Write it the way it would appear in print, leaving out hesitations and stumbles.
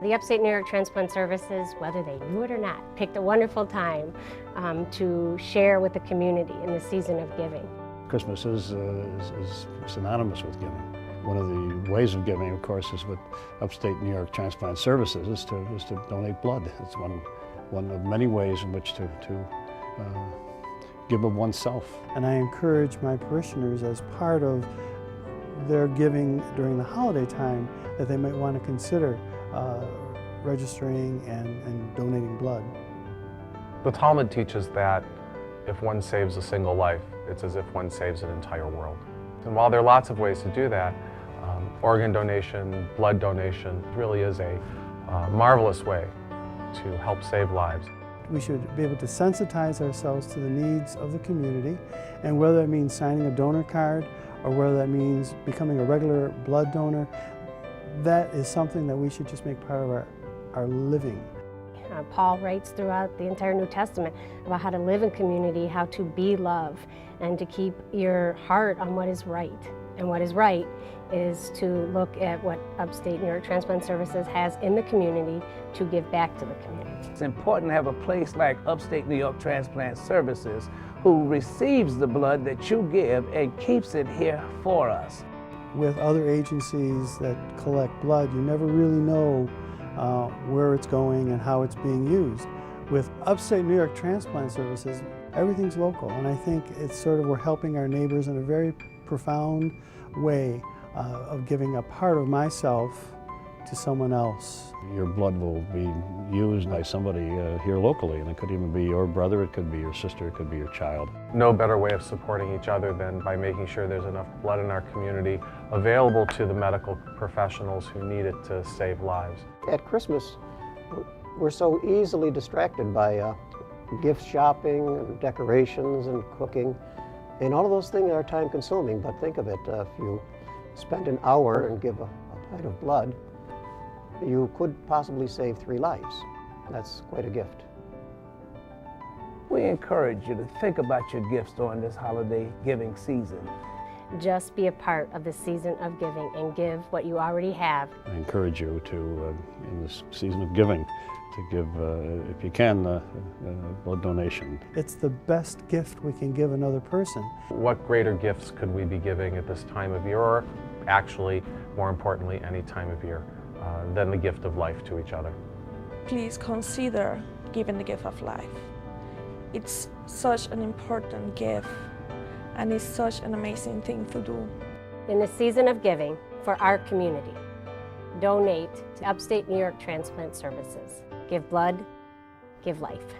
The Upstate New York Transplant Services, whether they knew it or not, picked a wonderful time to share with the community in the season of giving. Christmas is synonymous with giving. One of the ways of giving, of course, is with Upstate New York Transplant Services, is to donate blood. It's one of many ways in which to give of oneself. And I encourage my parishioners, as part of their giving during the holiday time, that they might want to consider registering and donating blood. The Talmud teaches that if one saves a single life, it's as if one saves an entire world. And while there are lots of ways to do that, organ donation, blood donation really is a marvelous way to help save lives. We should be able to sensitize ourselves to the needs of the community, and whether that means signing a donor card or whether that means becoming a regular blood donor, that is something that we should just make part of our living. Paul writes throughout the entire New Testament about how to live in community, how to be love, and to keep your heart on what is right. And what is right is to look at what Upstate New York Transplant Services has in the community to give back to the community. It's important to have a place like Upstate New York Transplant Services who receives the blood that you give and keeps it here for us. With other agencies that collect blood, you never really know where it's going and how it's being used. With Upstate New York Transplant Services, everything's local, and I think it's sort of, we're helping our neighbors in a very profound way of giving a part of myself to someone else. Your blood will be used by somebody here locally, and it could even be your brother, it could be your sister, it could be your child. No better way of supporting each other than by making sure there's enough blood in our community available to the medical professionals who need it to save lives. At Christmas, we're so easily distracted by gift shopping, and decorations, and cooking, and all of those things are time consuming, but think of it, if you spend an hour and give a pint of blood, you could possibly save 3 lives. That's quite a gift. We encourage you to think about your gifts during this holiday giving season. Just be a part of the season of giving and give what you already have. I encourage you to, in this season of giving, to give, if you can, a blood donation. It's the best gift we can give another person. What greater gifts could we be giving at this time of year, or actually, more importantly, any time of year, than the gift of life to each other? Please consider giving the gift of life. It's such an important gift, and it's such an amazing thing to do. In the season of giving for our community, donate to Upstate New York Transplant Services. Give blood, give life.